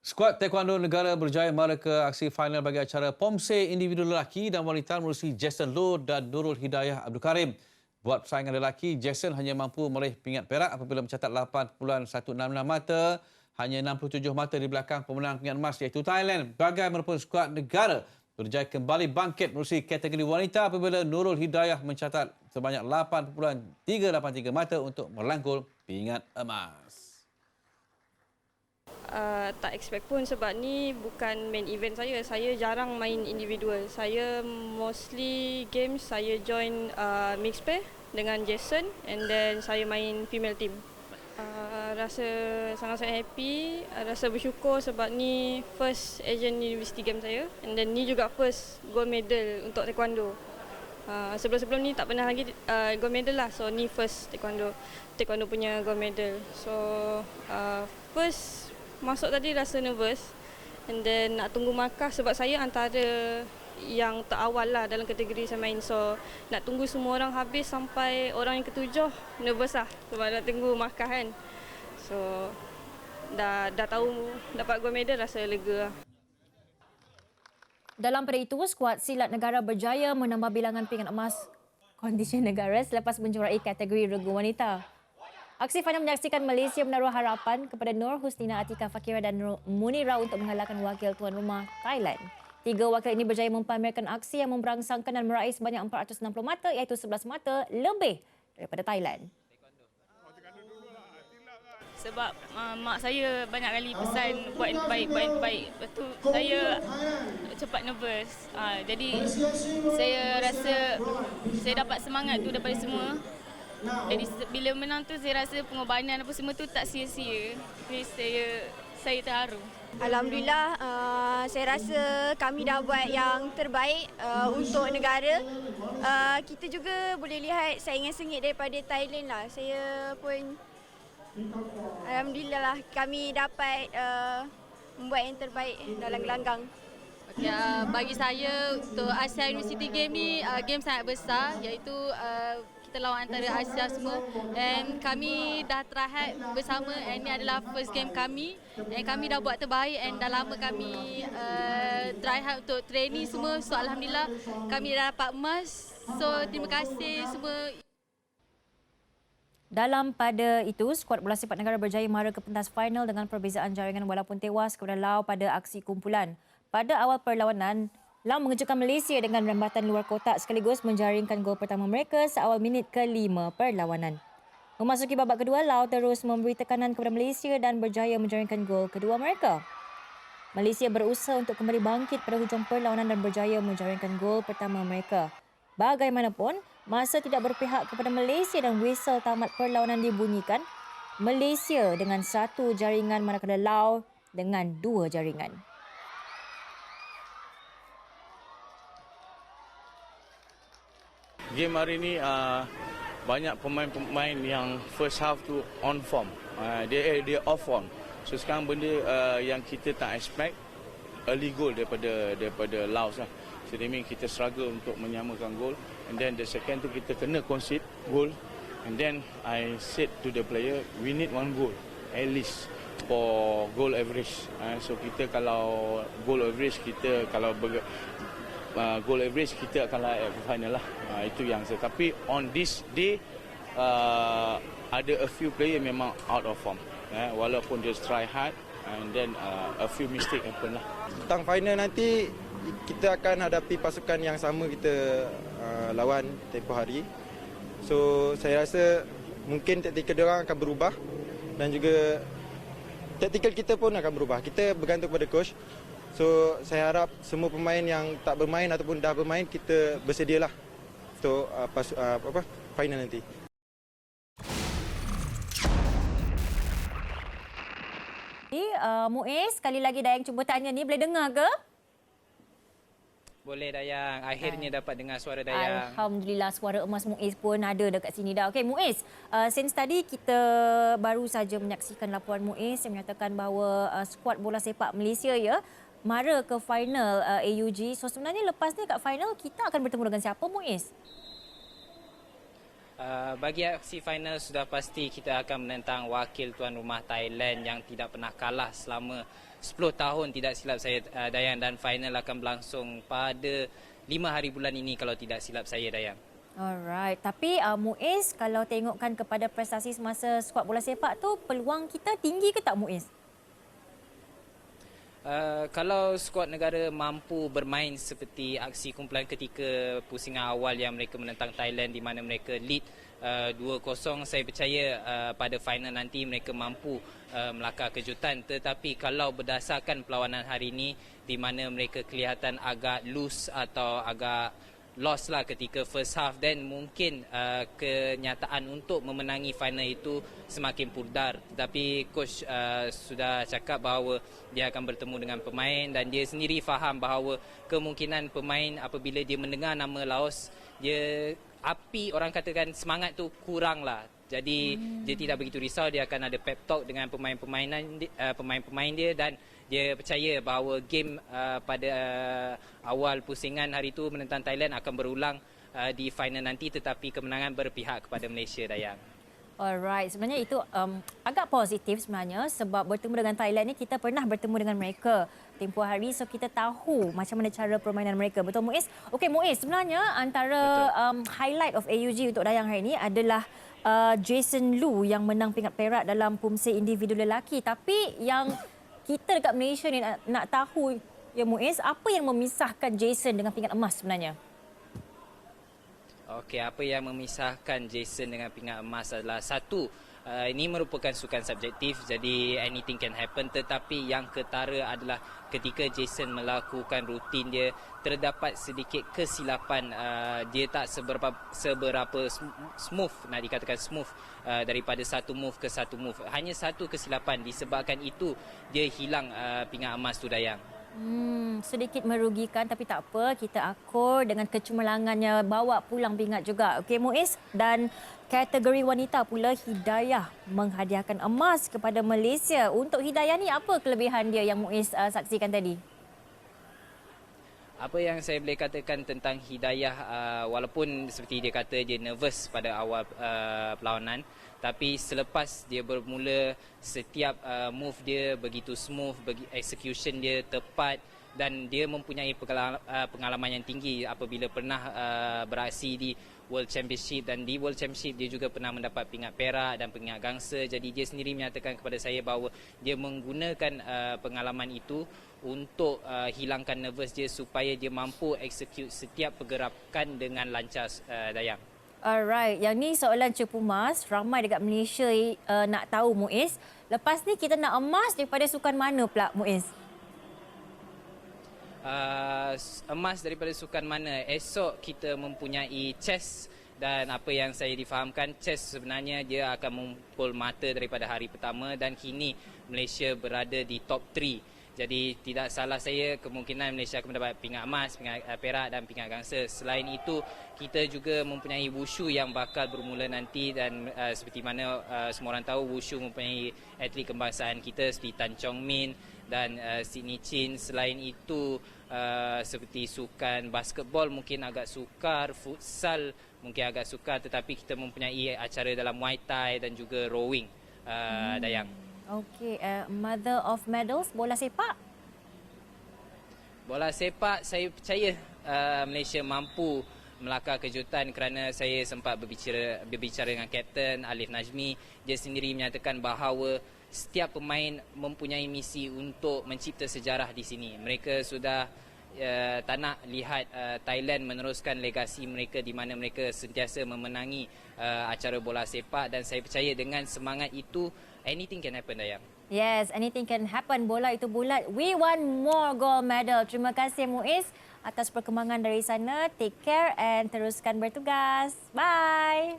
Skuad Taekwondo negara berjaya mara ke aksi final bagi acara Pomse individu lelaki dan wanita menerusi Jason Loh dan Nurul Hidayah Abdul Karim. Buat persaingan lelaki, Jason hanya mampu meraih pingat perak apabila mencatat 8.166 mata, hanya 67 mata di belakang pemenang pingat emas iaitu Thailand. Bagaimanapun skuad negara berjaya kembali bangkit menerusi kategori wanita apabila Nurul Hidayah mencatat sebanyak 8.383 mata untuk merangkul pingat emas. Tak expect pun sebab ni bukan main event saya. Saya jarang main individual. Saya mostly games saya join mixed pair dengan Jason and then saya main female team. Rasa sangat-sangat happy, rasa bersyukur sebab ni first Asian University Games saya and then ni juga first gold medal untuk taekwondo. Sebelum-sebelum ni tak pernah lagi gold medal lah. So ni first taekwondo punya gold medal. So first masuk tadi rasa nervous and then nak tunggu markah sebab saya antara yang terawal lah dalam kategori saya main. So nak tunggu semua orang habis sampai orang yang ketujuh, nervous lah sebab nak tunggu markah kan. So dah tahu dapat gold medal, rasa lega lah. Dalam pada itu, skuad silat negara berjaya menambah bilangan pingat emas kondisi negara selepas menjuarai kategori regu wanita. Aksi final menyaksikan Malaysia menaruh harapan kepada Nur Husnina Atika Fakira dan Munira untuk mengalahkan wakil tuan rumah Thailand. Tiga wakil ini berjaya mempamerkan aksi yang memberangsangkan dan meraih sebanyak 460 mata iaitu 11 mata lebih daripada Thailand. Sebab mak saya banyak kali pesan buat yang terbaik. Lepas tu saya cepat nervous. Jadi saya rasa saya dapat semangat tu daripada semua. Jadi bila menang tu saya rasa pengorbanan apa semua tu tak sia-sia. Jadi saya terharu. Alhamdulillah, saya rasa kami dah buat yang terbaik untuk negara. Kita juga boleh lihat saingan sengit daripada Thailand lah. Saya pun alhamdulillah lah kami dapat membuat yang terbaik dalam gelanggang. Okay, bagi saya untuk Asia University Game ni game sangat besar iaitu kita lawan antara Asia semua dan kami dah try hard bersama and ini adalah first game kami dan kami dah buat terbaik and dah lama kami try hard untuk training semua. So alhamdulillah kami dah dapat emas. So terima kasih semua. Dalam pada itu, skuad bola sepak negara berjaya mara ke pentas final dengan perbezaan jaringan walaupun tewas kepada Laos pada aksi kumpulan. Pada awal perlawanan, Laos mengejutkan Malaysia dengan rembatan luar kotak sekaligus menjaringkan gol pertama mereka seawal minit ke-5 perlawanan. Memasuki babak kedua, Laos terus memberi tekanan kepada Malaysia dan berjaya menjaringkan gol kedua mereka. Malaysia berusaha untuk kembali bangkit pada hujung perlawanan dan berjaya menjaringkan gol pertama mereka. Bagaimanapun, masa tidak berpihak kepada Malaysia dan whistle tamat perlawanan dibunyikan. Malaysia dengan 1 jaringan manakala Laos dengan 2 jaringan. Game hari ini banyak pemain-pemain yang first half tu on form. Dia off form. So sekarang benda yang kita tak expect early goal daripada Laos lah. So that means kita struggle untuk menyamakan gol and then the second tu kita kena concede goal and then I said to the player we need 1 goal at least for goal average. So kita kalau goal average kita kalau goal average kita akan layak ke final lah. Itu yang saya. Tapi on this day ada a few player memang out of form. Walaupun dia try hard and then a few mistake happen lah. Tentang final nanti kita akan hadapi pasukan yang sama kita lawan tempoh hari. So saya rasa mungkin taktikal diorang akan berubah dan juga taktikal kita pun akan berubah. Kita bergantung pada coach. So saya harap semua pemain yang tak bermain ataupun dah bermain kita bersedialah untuk final nanti. Muiz, sekali lagi Dayang cuba tanya ni, boleh dengar ke? Boleh Dayang, akhirnya dapat dengar suara Dayang. Alhamdulillah, suara emas Muiz pun ada dekat sini dah. Okey Muiz, since tadi kita baru saja menyaksikan laporan Muiz yang menyatakan bahawa skuad bola sepak Malaysia mara ke final AUG. So sebenarnya lepas ni kat final kita akan bertemu dengan siapa Muiz? Bagi aksi final sudah pasti kita akan menentang wakil tuan rumah Thailand yang tidak pernah kalah selama 10 tahun tidak silap saya Dayang, dan final akan berlangsung pada 5 hari bulan ini kalau tidak silap saya Dayang. Alright, tapi Muiz, kalau tengokkan kepada prestasi semasa skuad bola sepak tu, peluang kita tinggi ke tak Muiz? Kalau skuad negara mampu bermain seperti aksi kumpulan ketika pusingan awal yang mereka menentang Thailand di mana mereka lead 2-0, saya percaya pada final nanti mereka mampu melakar kejutan. Tetapi kalau berdasarkan perlawanan hari ini di mana mereka kelihatan agak loose atau agak loss lah ketika first half, dan mungkin kenyataan untuk memenangi final itu semakin pudar. Tetapi coach sudah cakap bahawa dia akan bertemu dengan pemain dan dia sendiri faham bahawa kemungkinan pemain apabila dia mendengar nama Laos, dia api orang katakan semangat tu kurang lah. Jadi dia tidak begitu risau, dia akan ada pep talk dengan pemain-pemain dia dan dia percaya bahawa game pada awal pusingan hari itu menentang Thailand akan berulang di final nanti, tetapi kemenangan berpihak kepada Malaysia Dayang. Alright, sebenarnya itu agak positif sebenarnya sebab bertemu dengan Thailand ni kita pernah bertemu dengan mereka tempoh hari, so kita tahu macam mana cara permainan mereka. Betul Muiz? Okey Muiz, sebenarnya antara highlight of AUG untuk Dayang hari ini adalah Jason Lu yang menang pingat perak dalam PUMSE individu lelaki. Tapi yang kita dekat Malaysia ni nak tahu ya Muiz, apa yang memisahkan Jason dengan pingat emas sebenarnya? Okey, apa yang memisahkan Jason dengan pingat emas adalah satu, ini merupakan sukan subjektif, jadi anything can happen. Tetapi yang ketara adalah ketika Jason melakukan rutin dia, terdapat sedikit kesilapan. Dia tak seberapa smooth, nak dikatakan smooth, daripada satu move ke satu move. Hanya satu kesilapan, disebabkan itu dia hilang pingat emas tu Dayang. Sedikit merugikan tapi tak apa, kita akur dengan kecemerlangannya bawa pulang pingat juga. Okey Muiz, dan kategori wanita pula Hidayah menghadiahkan emas kepada Malaysia. Untuk Hidayah ni apa kelebihan dia yang Muiz saksikan tadi? Apa yang saya boleh katakan tentang Hidayah, walaupun seperti dia kata dia nervous pada awal perlawanan, tapi selepas dia bermula, setiap move dia begitu smooth, execution dia tepat dan dia mempunyai pengalaman yang tinggi apabila pernah beraksi di World Championship, dan di World Championship dia juga pernah mendapat pingat perak dan pingat gangsa. Jadi dia sendiri menyatakan kepada saya bahawa dia menggunakan pengalaman itu untuk hilangkan nervous dia supaya dia mampu execute setiap pergerakan dengan lancar Dayang. Alright, yang ni soalan cepu emas. Ramai dekat Malaysia nak tahu Muiz. Lepas ni kita nak emas daripada sukan mana pula Muiz? Emas daripada sukan mana? Esok kita mempunyai chess, dan apa yang saya difahamkan, chess sebenarnya dia akan mengumpul mata daripada hari pertama dan kini Malaysia berada di top 3. Jadi tidak salah saya, kemungkinan Malaysia akan mendapat pingat emas, pingat perak dan pingat gangsa. Selain itu, kita juga mempunyai wushu yang bakal bermula nanti, dan seperti mana semua orang tahu, wushu mempunyai atlet kebangsaan kita seperti Tan Chong Min dan Sidney Chin. Selain itu, seperti sukan basketball mungkin agak sukar, futsal mungkin agak sukar, tetapi kita mempunyai acara dalam Muay Thai dan juga rowing Dayang. Okey, mother of medals, bola sepak? Bola sepak, saya percaya Malaysia mampu melakar kejutan kerana saya sempat berbicara dengan Kapten Alif Najmi. Dia sendiri menyatakan bahawa setiap pemain mempunyai misi untuk mencipta sejarah di sini. Mereka sudah tak nak lihat Thailand meneruskan legasi mereka di mana mereka sentiasa memenangi acara bola sepak, dan saya percaya dengan semangat itu anything can happen Dayang. Yes, anything can happen. Bola itu bulat. We want more gold medal. Terima kasih Muiz atas perkembangan dari sana. Take care and teruskan bertugas. Bye.